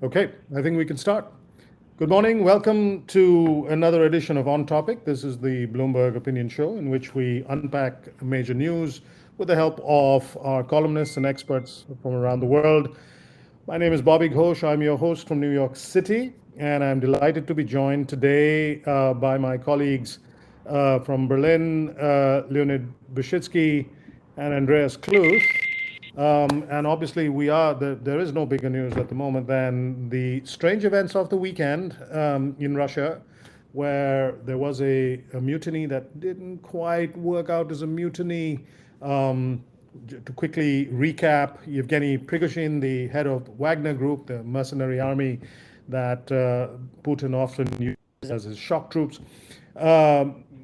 Okay, I think we can start. Good morning. Welcome to another edition of On Topic. This is the Bloomberg Opinion show in which we unpack major news with the help of our columnists and experts from around the world. My name is Bobby Ghosh. I'm your host from New York City, and I'm delighted to be joined today by my colleagues from Berlin, Leonid Bershidsky and Andreas Kluth. And obviously, there is no bigger news at the moment than the strange events of the weekend in Russia, where there was a mutiny that didn't quite work out as a mutiny. To quickly recap, Yevgeny Prigozhin, the head of Wagner Group, the mercenary army that Putin often uses as his shock troops,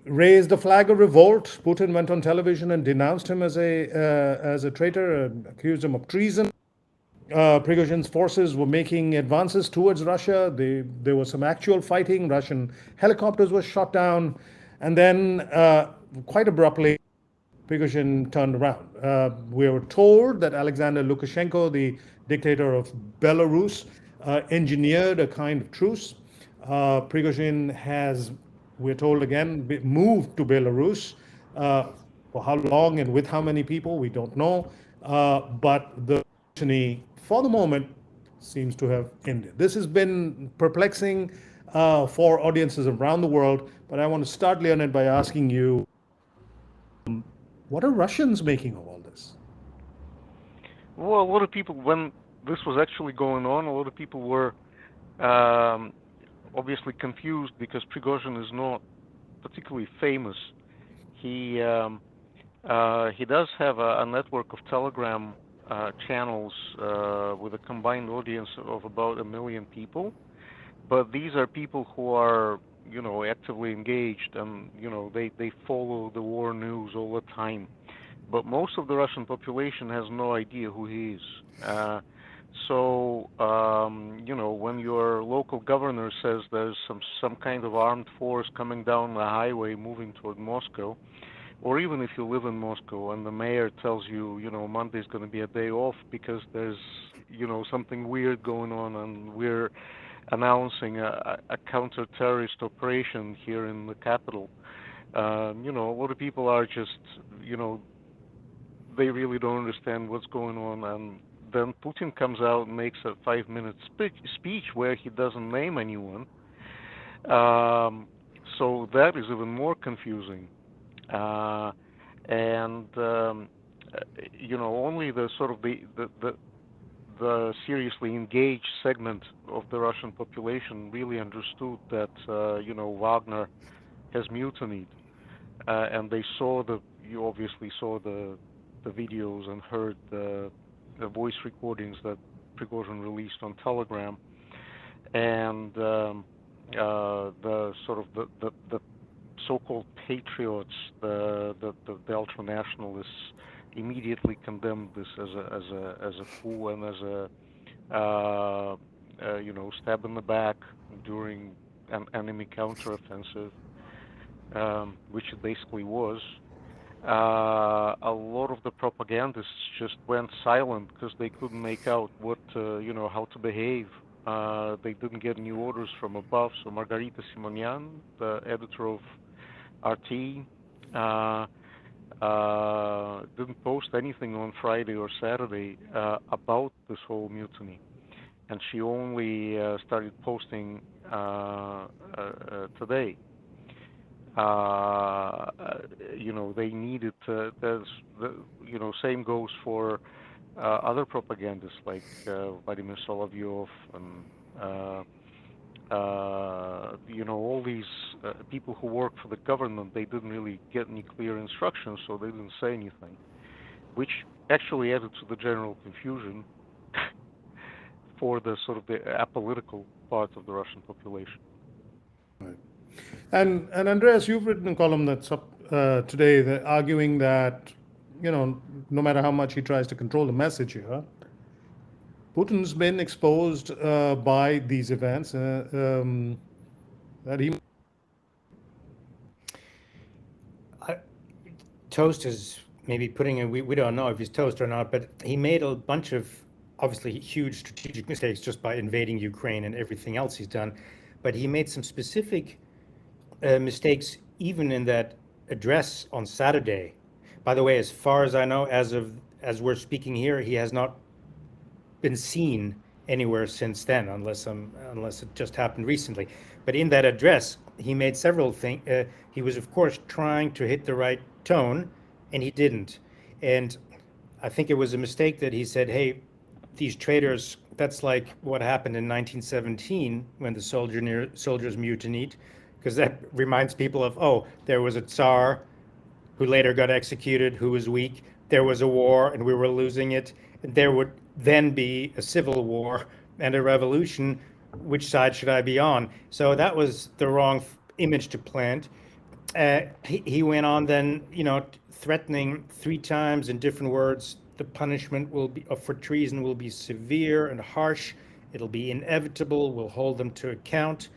raised the flag of revolt. Putin went on television and denounced him as a traitor, accused him of treason. Prigozhin's forces were making advances towards Russia. There was some actual fighting. Russian helicopters were shot down. And then, quite abruptly, Prigozhin turned around. We were told that Alexander Lukashenko, the dictator of Belarus, engineered a kind of truce. Prigozhin has, we're told again, moved to Belarus. For how long and with how many people, we don't know. But the mutiny, for the moment, seems to have ended. This has been perplexing for audiences around the world. But I want to start, Leonid, by asking you, what are Russians making of all this? Well, a lot of people, when this was actually going on, a lot of people were um, obviously confused because Prigozhin is not particularly famous. He does have a network of Telegram channels with a combined audience of about 1 million people, but these are people who are, actively engaged, and they follow the war news all the time. But most of the Russian population has no idea who he is. So, when your local governor says there's some kind of armed force coming down the highway moving toward Moscow, or even if you live in Moscow and the mayor tells you, Monday's going to be a day off because there's, something weird going on, and we're announcing a counter-terrorist operation here in the capital. A lot of people are just, they really don't understand what's going on. And then Putin comes out and makes a 5-minute speech where he doesn't name anyone. So that is even more confusing. And only the sort of the seriously engaged segment of the Russian population really understood that Wagner has mutinied, and you obviously saw the videos and heard the voice recordings that Prigozhin released on Telegram, and the sort of the so-called patriots, the ultra-nationalists, immediately condemned this as a coup and as a stab in the back during an enemy counteroffensive, which it basically was. A lot of the propagandists just went silent because they couldn't make out how to behave. They didn't get any orders from above. So Margarita Simonian, the editor of RT, didn't post anything on Friday or Saturday about this whole mutiny, and she only started posting today. They needed same goes for other propagandists like Vladimir Solovyov and all these people who work for the government. They didn't really get any clear instructions, so they didn't say anything, which actually added to the general confusion for the sort of the apolitical part of the Russian population. Right. And Andreas, you've written a column that's up today arguing that, no matter how much he tries to control the message here, Putin's been exposed by these events that he. Toast is maybe putting it, we don't know if he's toast or not, but he made a bunch of obviously huge strategic mistakes just by invading Ukraine and everything else he's done, but he made some specific mistakes even in that address on Saturday. By the way, as far as I know, as we're speaking here, he has not been seen anywhere since then, unless it just happened recently. But in that address, he made several things. He was, of course, trying to hit the right tone, and he didn't. And I think it was a mistake that he said, "Hey, these traitors." That's like what happened in 1917 when the soldiers mutinied, because that reminds people of, oh, there was a Tsar who later got executed, who was weak. There was a war and we were losing it. There would then be a civil war and a revolution. Which side should I be on? So that was the wrong image to plant. He went on then, threatening 3 times in different words. The punishment will be for treason will be severe and harsh. It'll be inevitable. We'll hold them to account.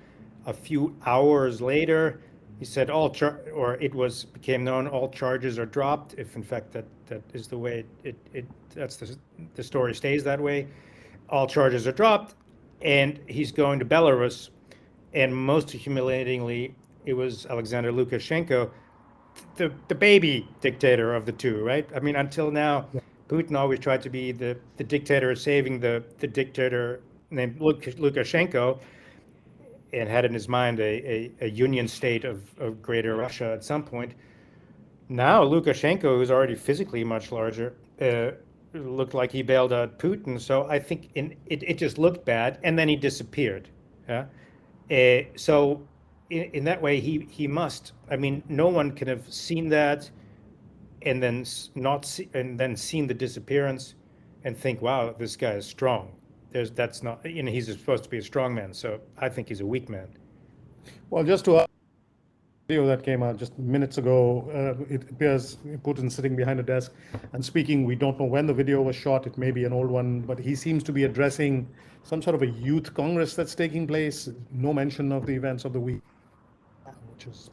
A few hours later, he said became known all charges are dropped. If in fact that is the way that's the story stays that way. All charges are dropped, and he's going to Belarus. And most humiliatingly, it was Alexander Lukashenko, the baby dictator of the two, right? I mean, until now, Putin always tried to be the dictator saving the dictator named Lukashenko, and had in his mind a union state of greater Russia at some point. Now Lukashenko, who's already physically much larger, looked like he bailed out Putin. So I think it just looked bad, and then he disappeared. Yeah? So in that way, he must. I mean, no one can have seen that and then seen the disappearance and think, wow, this guy is strong. That's not, he's supposed to be a strong man. So I think he's a weak man. Well, just to video that came out just minutes ago, it appears Putin sitting behind a desk and speaking. We don't know when the video was shot. It may be an old one, but he seems to be addressing some sort of a youth congress that's taking place. No mention of the events of the week, which is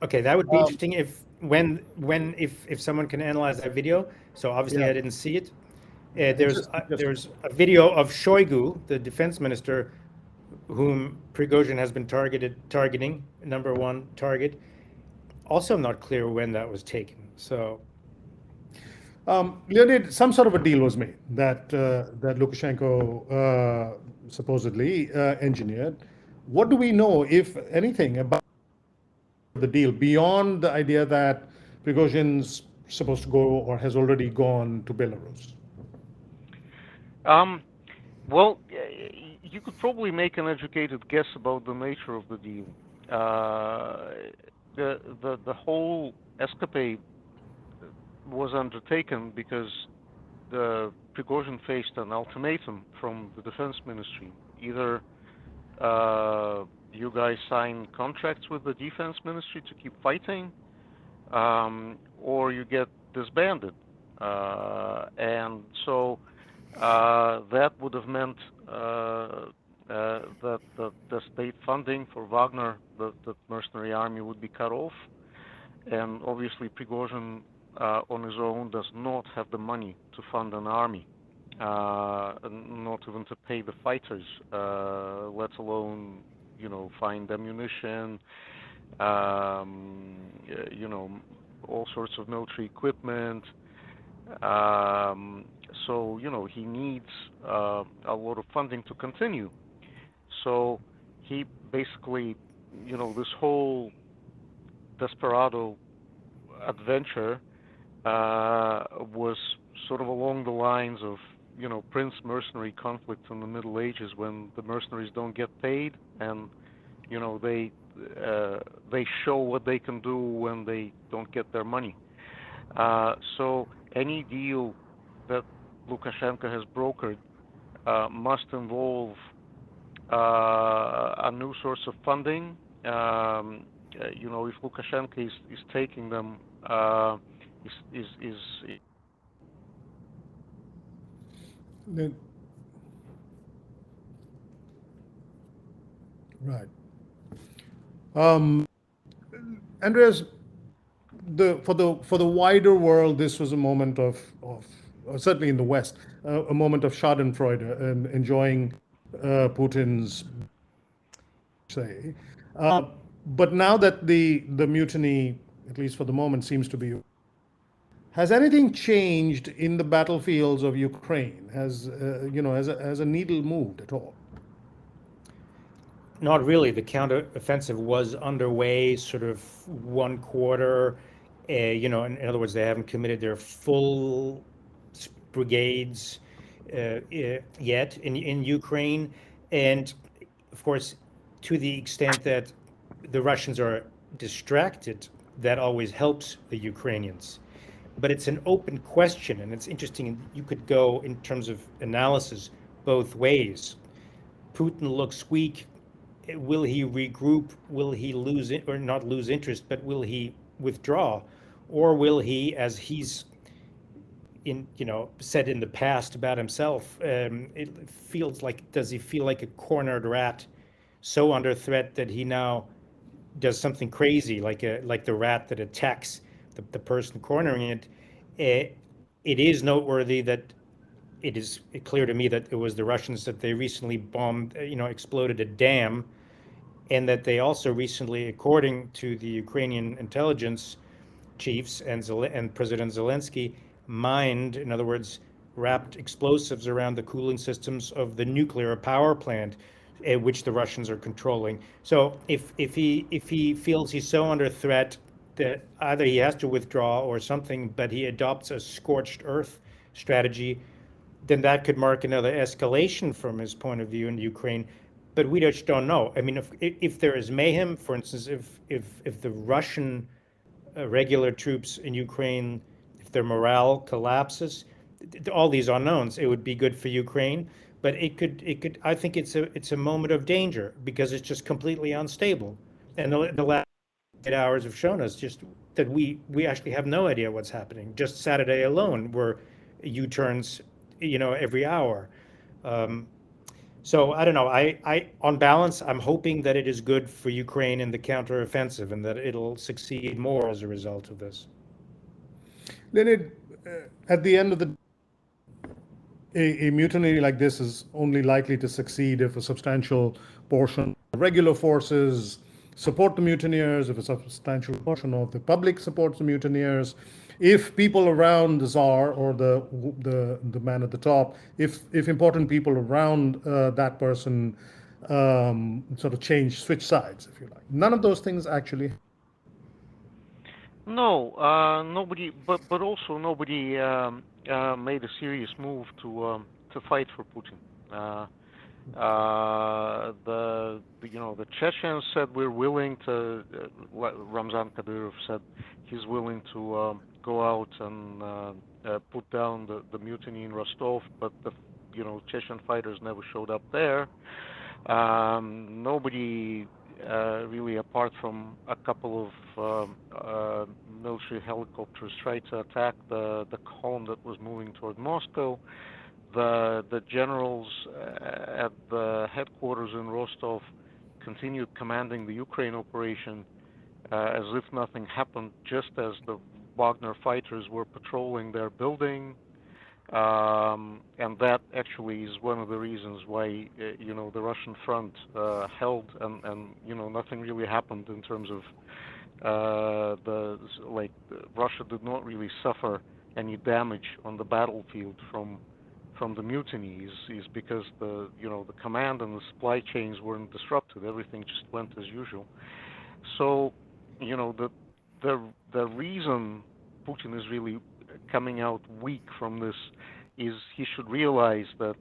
okay. That would be interesting if someone can analyze that video. So obviously I didn't see it. There's a video of Shoigu, the defense minister, whom Prigozhin has been targeting, number one target. Also not clear when that was taken. So, Leonid, some sort of a deal was made that Lukashenko supposedly engineered. What do we know, if anything, about the deal beyond the idea that Prigozhin's supposed to go or has already gone to Belarus? Well, you could probably make an educated guess about the nature of the deal. The whole escapade was undertaken because the Prigozhin faced an ultimatum from the defense ministry. Either you guys sign contracts with the defense ministry to keep fighting, or you get disbanded. And so that would have meant that the state funding for Wagner, the mercenary army, would be cut off. And obviously Prigozhin on his own does not have the money to fund an army, not even to pay the fighters, let alone, find ammunition, all sorts of military equipment. So, he needs a lot of funding to continue. So he basically, this whole desperado adventure was sort of along the lines of, prince mercenary conflict in the Middle Ages, when the mercenaries don't get paid and, they show what they can do when they don't get their money. So any deal that Lukashenko has brokered must involve a new source of funding. If Lukashenko is taking them, Right. Andreas, for the wider world, this was a moment of certainly in the West, a moment of Schadenfreude, enjoying Putin's say. But now that the mutiny, at least for the moment, seems to be, has anything changed in the battlefields of Ukraine? Has a needle moved at all? Not really. The counteroffensive was underway sort of one quarter. In other words, they haven't committed their full brigades yet in Ukraine. And of course, to the extent that the Russians are distracted, that always helps the Ukrainians. But it's an open question, and it's interesting. You could go in terms of analysis both ways. Putin looks weak. Will he regroup? Will he lose it or not lose interest, but will he withdraw? Or will he, as he's said in the past about himself, it feels like, does he feel like a cornered rat, so under threat that he now does something crazy, like the rat that attacks the person cornering it? It is noteworthy that it is clear to me that it was the Russians that they recently bombed, exploded a dam, and that they also recently, according to the Ukrainian intelligence chiefs and President Zelensky, mined, in other words, wrapped explosives around the cooling systems of the nuclear power plant, which the Russians are controlling. So if he feels he's so under threat that either he has to withdraw or something, but he adopts a scorched earth strategy, then that could mark another escalation from his point of view in Ukraine. But we just don't know. I mean, if there is mayhem, for instance, if the Russian regular troops in Ukraine, if their morale collapses, all these unknowns, it would be good for Ukraine. But it could. I think it's a moment of danger because it's just completely unstable. And the last 8 hours have shown us just that we actually have no idea what's happening. Just Saturday alone were U-turns, every hour. So I don't know. I on balance, I'm hoping that it is good for Ukraine in the counteroffensive and that it'll succeed more as a result of this. Leonid, at the end of the a mutiny like this is only likely to succeed if a substantial portion of regular forces support the mutineers, if a substantial portion of the public supports the mutineers, if people around the czar or the man at the top, if important people around that person sort of switch sides, if you like. None of those things actually. No, nobody, but also nobody made a serious move to fight for Putin. The Chechens said we're willing to. Ramzan Kadyrov said he's willing to go out and put down the mutiny in Rostov, but the Chechen fighters never showed up there. Nobody really, apart from a couple of military helicopters, tried to attack the column that was moving toward Moscow. The generals at the headquarters in Rostov continued commanding the Ukraine operation as if nothing happened, just as the Wagner fighters were patrolling their building. And that actually is one of the reasons why the Russian front held and nothing really happened in terms of Russia did not really suffer any damage on the battlefield from the mutiny is because the command and the supply chains weren't disrupted. Everything just went as usual. So the reason Putin is really coming out weak from this is he should realize that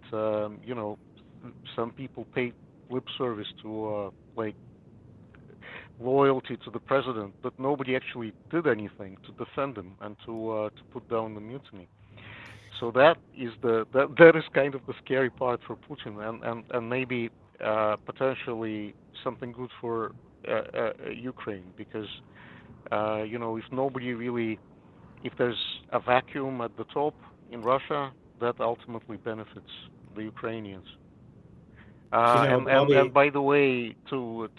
some people pay lip service to loyalty to the president, but nobody actually did anything to defend him and to put down the mutiny. So that is that is kind of the scary part for Putin, and maybe potentially something good for Ukraine, because if there's a vacuum at the top in Russia, that ultimately benefits the Ukrainians. And by the way, to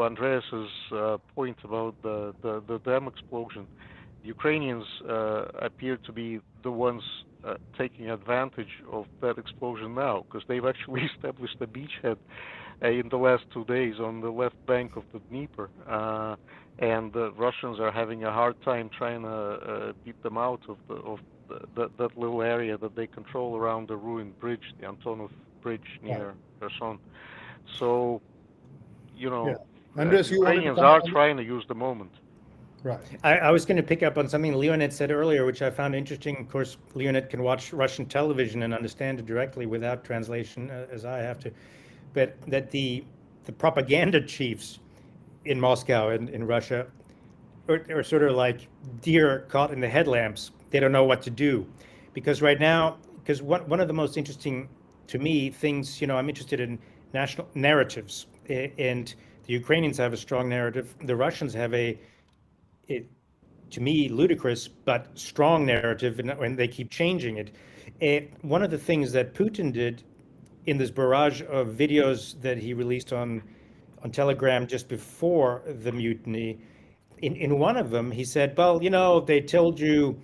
Andreas's point about the dam explosion, Ukrainians appear to be the ones taking advantage of that explosion now, because they've actually established a beachhead in the last 2 days on the left bank of the Dnieper, and the Russians are having a hard time trying to beat them out of that little area that they control around the ruined bridge, the Antonov Bridge near Kherson. So, Andreas, you wanted to Ukrainians comment are on trying to use the moment. Right. I was going to pick up on something Leonid said earlier, which I found interesting. Of course, Leonid can watch Russian television and understand it directly without translation, as I have to. But that the propaganda chiefs in Moscow and in Russia are sort of like deer caught in the headlamps. They don't know what to do. Because right now, because one of the most interesting to me things, I'm interested in national narratives. And the Ukrainians have a strong narrative. The Russians have to me, ludicrous but strong narrative, and they keep changing it. One of the things that Putin did in this barrage of videos that he released on Telegram just before the mutiny, in one of them, he said, well, they told you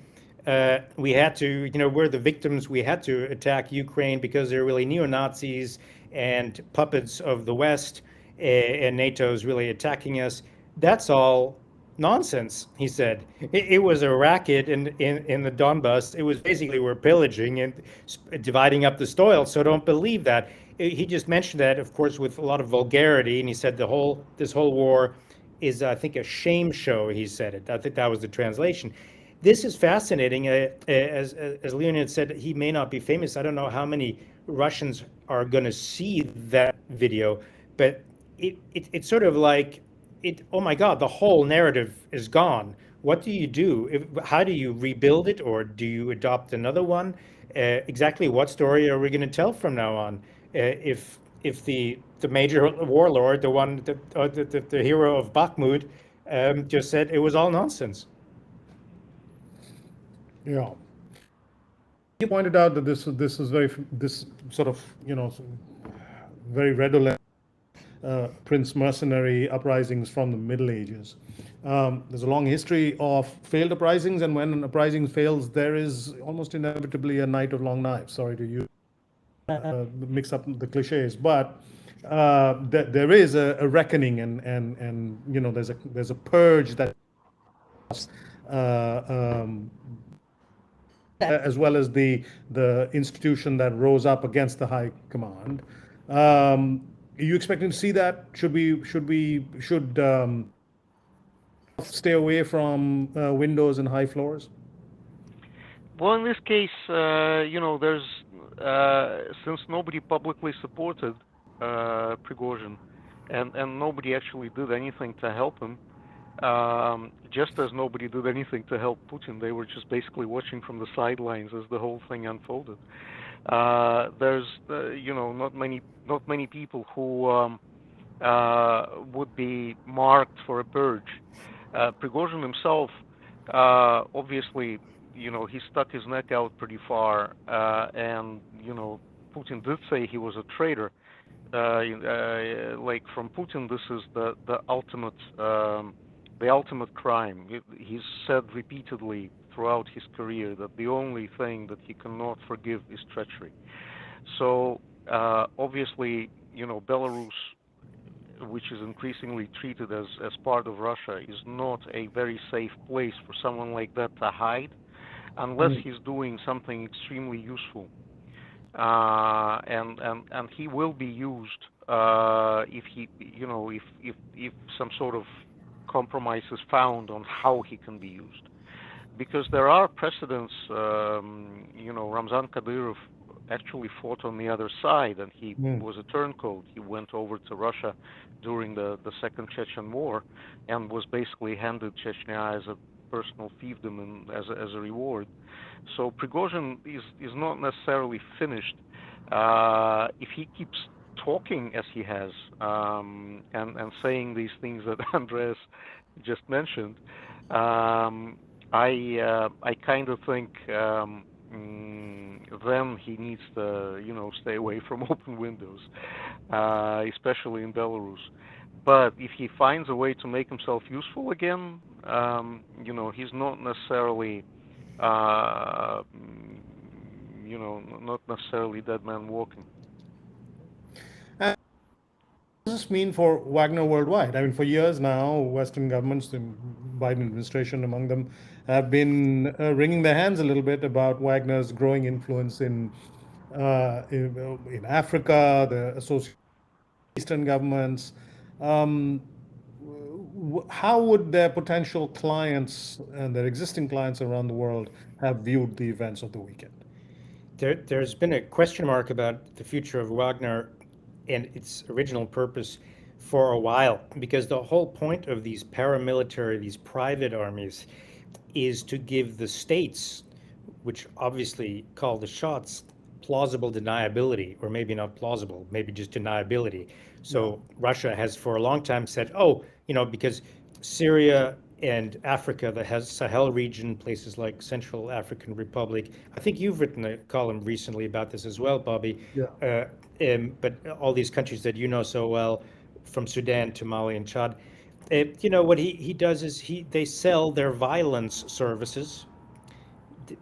we had to, we're the victims, we had to attack Ukraine because they're really neo-Nazis and puppets of the West, and NATO is really attacking us. That's all nonsense, he said. It was a racket in the Donbass. It was basically we're pillaging and dividing up the spoil, so don't believe that. He just mentioned that, of course, with a lot of vulgarity, and he said this whole war is, I think, a shame show, he said it. I think that was the translation. This is fascinating. As Leonid said, he may not be famous. I don't know how many Russians are going to see that video, but it's sort of like, oh my God, the whole narrative is gone. What do you do? How do you rebuild it, or do you adopt another one? Exactly what story are we going to tell from now on? If the major warlord, the hero of Bakhmut, just said it was all nonsense. Yeah. You pointed out that this sort of very redolent Prince mercenary uprisings from the Middle Ages. There's a long history of failed uprisings, and when an uprising fails, there is almost inevitably a night of long knives. Sorry to use mix up the cliches, but there is a reckoning, and there's a purge that as well as the institution that rose up against the high command. Are you expecting to see that? Should stay away from windows and high floors? Well, in this case, there's since nobody publicly supported Prigozhin, and nobody actually did anything to help him, just as nobody did anything to help Putin. They were just basically watching from the sidelines as the whole thing unfolded. There's not many people who would be marked for a purge. Prigozhin himself, obviously, he stuck his neck out pretty far, and Putin did say he was a traitor. Like from Putin, this is the ultimate crime. He's said repeatedly throughout his career that the only thing that he cannot forgive is treachery. So obviously, Belarus, which is increasingly treated as part of Russia, is not a very safe place for someone like that to hide, unless he's doing something extremely useful. And he will be used if if some sort of compromise is found on how he can be used, because there are precedents. Ramzan Kadyrov actually fought on the other side, and he was a turncoat. He went over to Russia during the Second Chechen War and was basically handed Chechnya as a personal fiefdom and as a reward. So Prigozhin is not necessarily finished. If he keeps talking as he has, and saying these things that Andreas just mentioned, I kind of think then he needs to stay away from open windows, especially in Belarus. But if he finds a way to make himself useful again, he's not necessarily, uh, not necessarily dead man walking. And what does this mean for Wagner worldwide? I mean, for years now, Western governments, the Biden administration among them, have been wringing their hands a little bit about Wagner's growing influence in Africa, the association with Eastern governments. Um, how would their potential clients and their existing clients around the world have viewed the events of the weekend? There's been a question mark about the future of Wagner and its original purpose for a while, because the whole point of these paramilitary, these private armies, is to give the states, which obviously call the shots, plausible deniability, or maybe not plausible, maybe just deniability. So Russia has for a long time said, oh, because Syria and Africa, the Sahel region, places like Central African Republic. I think you've written a column recently about this as well, Bobby. Yeah. But all these countries that you know so well, from Sudan to Mali and Chad, what he does is they sell their violence services,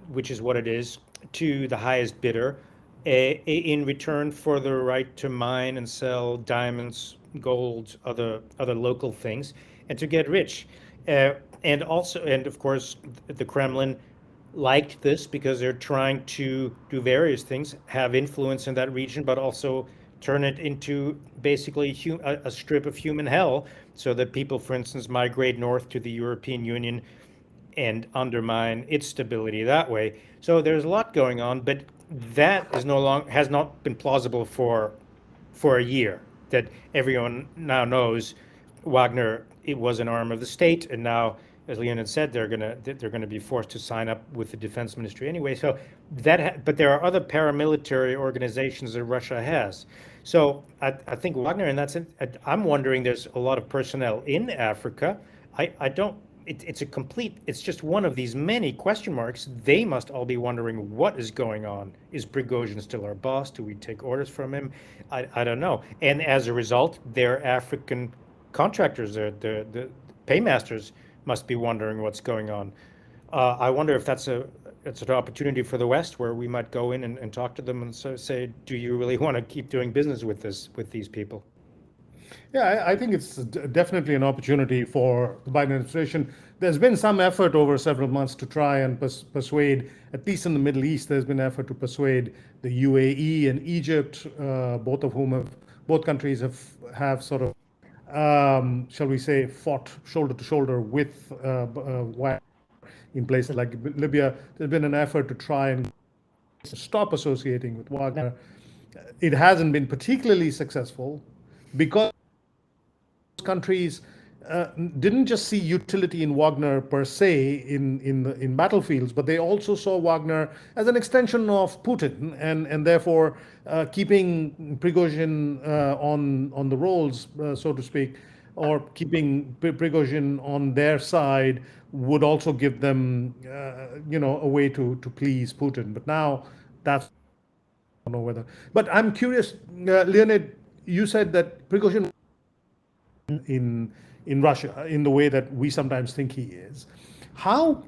which is what it is, to the highest bidder, in return for the right to mine and sell diamonds, gold, other local things, and to get rich. And of course, the Kremlin liked this because they're trying to do various things, have influence in that region, but also turn it into basically a strip of human hell, so that people, for instance, migrate north to the European Union and undermine its stability that way. So there's a lot going on, but that has not been plausible for a year. That everyone now knows Wagner, it was an arm of the state, and now, as Leonid said, they're gonna be forced to sign up with the defense ministry anyway. So but there are other paramilitary organizations that Russia has. So I think Wagner, and I'm wondering, there's a lot of personnel in Africa. I don't. It's just one of these many question marks. They must all be wondering what is going on. Is Prigozhin still our boss? Do we take orders from him? I don't know. And as a result, their African contractors, the paymasters, must be wondering what's going on. I wonder if it's an opportunity for the West, where we might go in and talk to them and say, do you really want to keep doing business with these people? Yeah, I think it's definitely an opportunity for the Biden administration. There's been some effort over several months to try and persuade, at least in the Middle East, there's been effort to persuade the UAE and Egypt, both countries have sort of, shall we say, fought shoulder to shoulder with Wagner in places like Libya. There's been an effort to try and stop associating with Wagner. It hasn't been particularly successful because countries didn't just see utility in Wagner per se in battlefields, but they also saw Wagner as an extension of Putin, and therefore keeping Prigozhin on the rolls, so to speak, or keeping Prigozhin on their side would also give them, a way to please Putin. But now that's, I don't know whether. But I'm curious, Leonid. You said that Prigozhin in Russia in the way that we sometimes think he is. How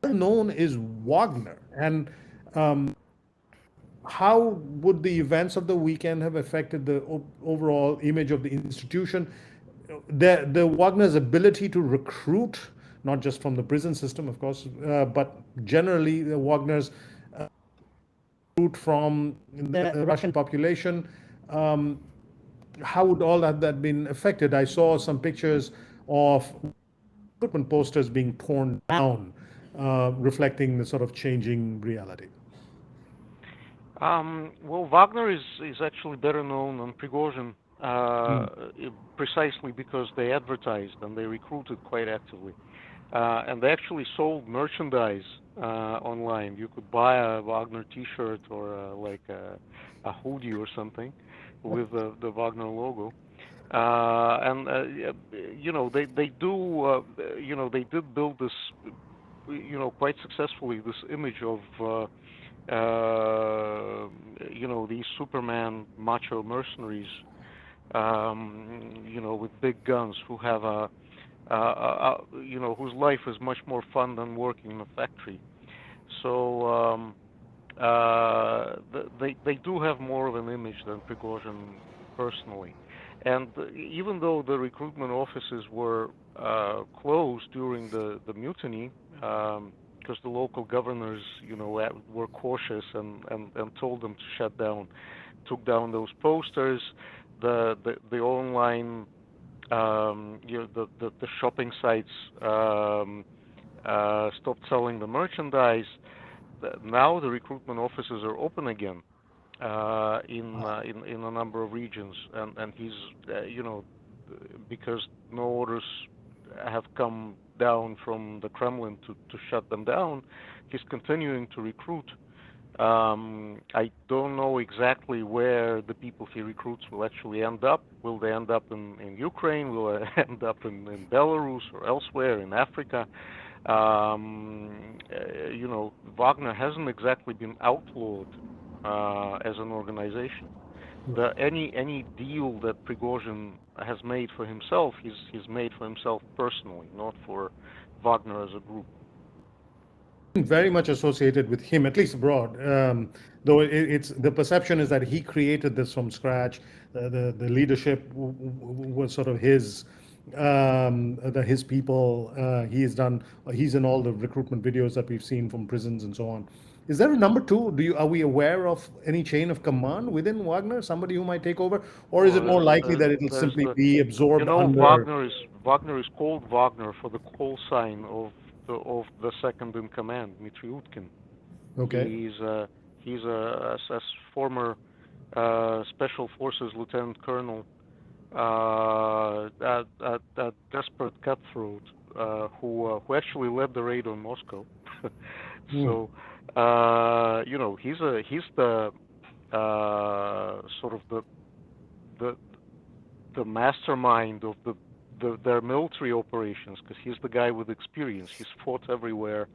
known is Wagner, and how would the events of the weekend have affected the overall image of the institution? The Wagner's ability to recruit, not just from the prison system, of course, but generally the Wagner's recruit from the Russian population. How would all that been affected? I saw some pictures of recruitment posters being torn down, reflecting the sort of changing reality. Well, Wagner is actually better known than Prigozhin, precisely because they advertised and they recruited quite actively. And they actually sold merchandise online. You could buy a Wagner T-shirt or like a hoodie or something with the Wagner logo. They did build this, quite successfully, this image of these Superman macho mercenaries, with big guns who have a whose life is much more fun than working in a factory. So they do have more of an image than Prigozhin personally. And even though the recruitment offices were closed during the mutiny, because the local governors, were cautious and told them to shut down, took down those posters, the online, the shopping sites stopped selling the merchandise. Now the recruitment offices are open again in a number of regions, and he's because no orders have come down from the Kremlin to shut them down, he's continuing to recruit. I don't know exactly where the people he recruits will actually end up. Will they end up in Ukraine? Will they end up in Belarus or elsewhere in Africa? Wagner hasn't exactly been outlawed as an organization. Any deal that Prigozhin has made for himself, he's made for himself personally, not for Wagner as a group. Very much associated with him, at least abroad. Though it's the perception is that he created this from scratch. The leadership was sort of his. His people. He's in all the recruitment videos that we've seen from prisons and so on. Is there a number two? Are we aware of any chain of command within Wagner? Somebody who might take over, or is it more likely that it'll simply be absorbed under? Wagner is called Wagner for the call sign of the second in command, Dmitry Utkin. Okay. He's a former special forces lieutenant colonel, a desperate cutthroat who actually led the raid on Moscow. So he's the sort of the mastermind of their military operations, because he's the guy with experience. He's fought everywhere,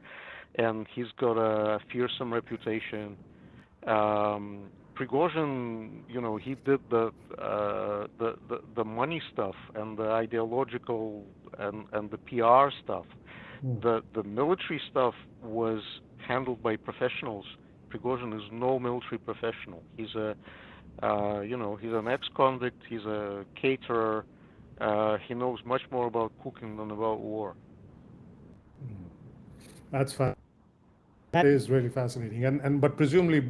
and he's got a fearsome reputation. Prigozhin, he did the money stuff and the ideological and the PR stuff. The military stuff was handled by professionals. Prigozhin is no military professional. He's he's an ex-convict. He's a caterer. He knows much more about cooking than about war. That's fine. That is really fascinating. But presumably,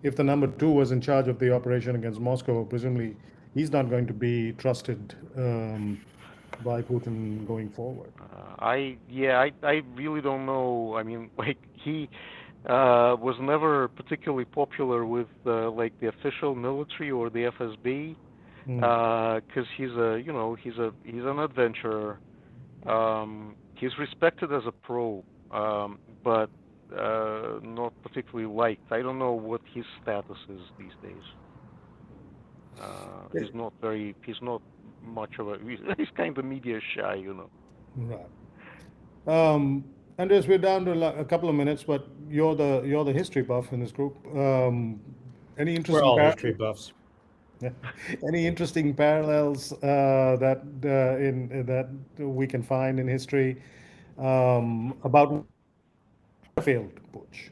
if the number two was in charge of the operation against Moscow, presumably he's not going to be trusted by Putin going forward. I really don't know. I mean, he was never particularly popular with the official military or the FSB, because he's an adventurer. He's respected as a pro, but not particularly liked. I don't know what his status is these days. He's not much of a. He's kind of media shy, Right. Andreas, we're down to a couple of minutes, but you're the history buff in this group. Any interesting? We're all history buffs. Any interesting parallels that we can find in history about failed putsch?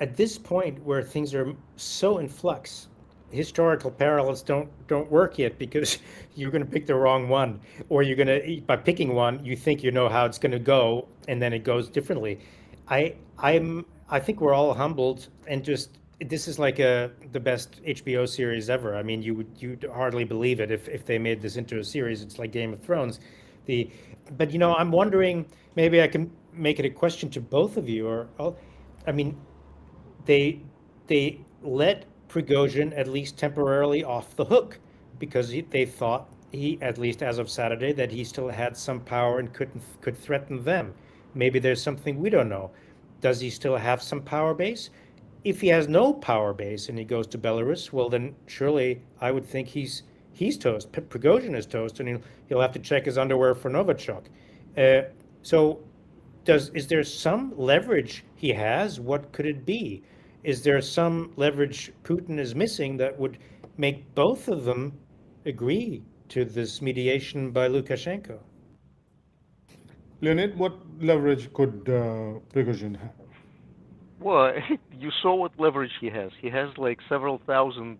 At this point where things are so in flux, historical parallels don't work yet, because you're going to pick the wrong one, or you're going to, by picking one, you think you know how it's going to go, and then it goes differently. I think we're all humbled, and just this is like the best HBO series ever. I mean, you'd hardly believe it if they made this into a series. It's like Game of Thrones. But I'm wondering, maybe I can make it a question to both of you, they let Prigozhin at least temporarily off the hook, because they thought he, at least as of Saturday, that he still had some power and could threaten them. Maybe there's something we don't know. Does he still have some power base? If he has no power base and he goes to Belarus, well, then surely I would think he's toast. Prigozhin is toast, and he'll have to check his underwear for Novichok. So is there some leverage he has? What could it be? Is there some leverage Putin is missing that would make both of them agree to this mediation by Lukashenko. Leonid, what leverage could Prigozhin have? Well, you saw what leverage he has. He has like several thousand,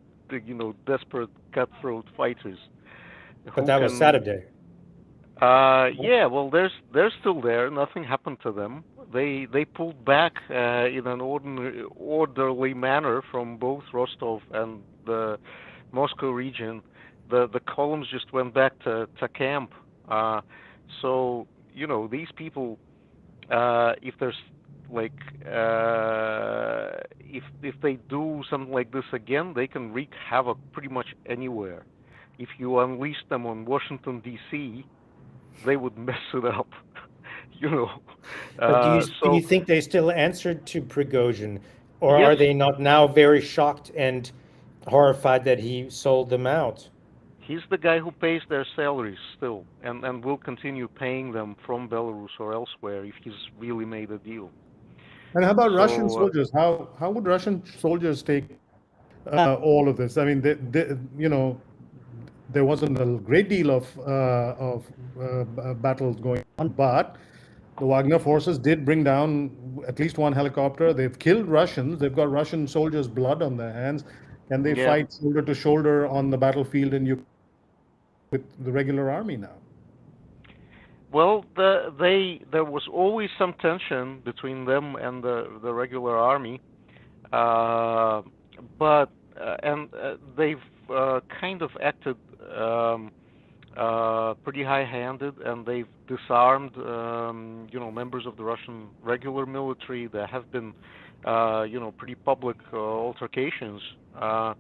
desperate cutthroat fighters But who that was can. Saturday. Yeah, well, they're still there. Nothing happened to them. They pulled back in an orderly manner from both Rostov and the Moscow region. The columns just went back to camp. So these people, if there's like if they do something like this again, they can wreak havoc pretty much anywhere. If you unleash them on Washington D.C., they would mess it up, you know. But do you So think they still answered to Prigozhin, or yes, are they not now very shocked and horrified that he sold them out? he's the guy who pays their salaries still, and will continue paying them from Belarus or elsewhere if he's really made a deal. And how about Russian So soldiers? How would Russian soldiers take all of this? I mean, there wasn't a great deal of battles going on, but the Wagner forces did bring down at least one helicopter. They've killed Russians. They've got Russian soldiers' blood on their hands. Can they yeah, fight shoulder to shoulder on the battlefield in Ukraine with the regular army now? well, there was always some tension between them and the regular army, uh, but and they've kind of acted pretty high-handed, and they've disarmed, members of the Russian regular military. There have been, pretty public altercations, but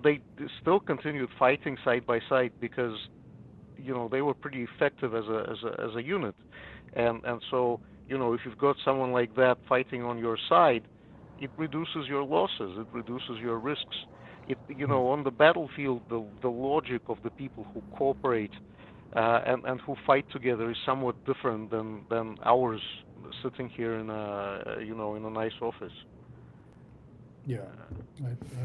they still continued fighting side by side because, they were pretty effective as a unit, and so, if you've got someone like that fighting on your side, it reduces your losses, it reduces your risks. On the battlefield, the logic of the people who cooperate and who fight together is somewhat different than ours sitting here in a nice office. Yeah,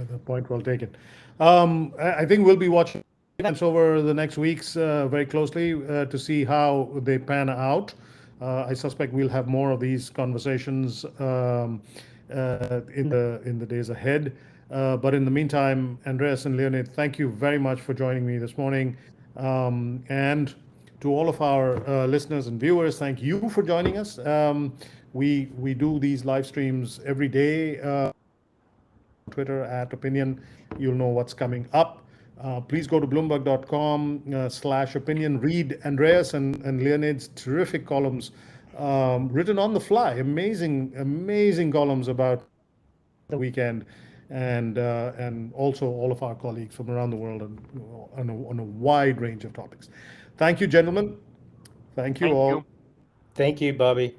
the point well taken. I think we'll be watching events over the next weeks very closely to see how they pan out. I suspect we'll have more of these conversations in the days ahead. But in the meantime, Andreas and Leonid, thank you very much for joining me this morning. And to all of our listeners and viewers, thank you for joining us. We do these live streams every day. Twitter @opinion. You'll know what's coming up. Please go to bloomberg.com/opinion. Read Andreas and Leonid's terrific columns written on the fly. Amazing columns about the weekend, and also all of our colleagues from around the world on a wide range of topics. Thank you, gentlemen. Thank you Thank all. you. Thank you, Bobby.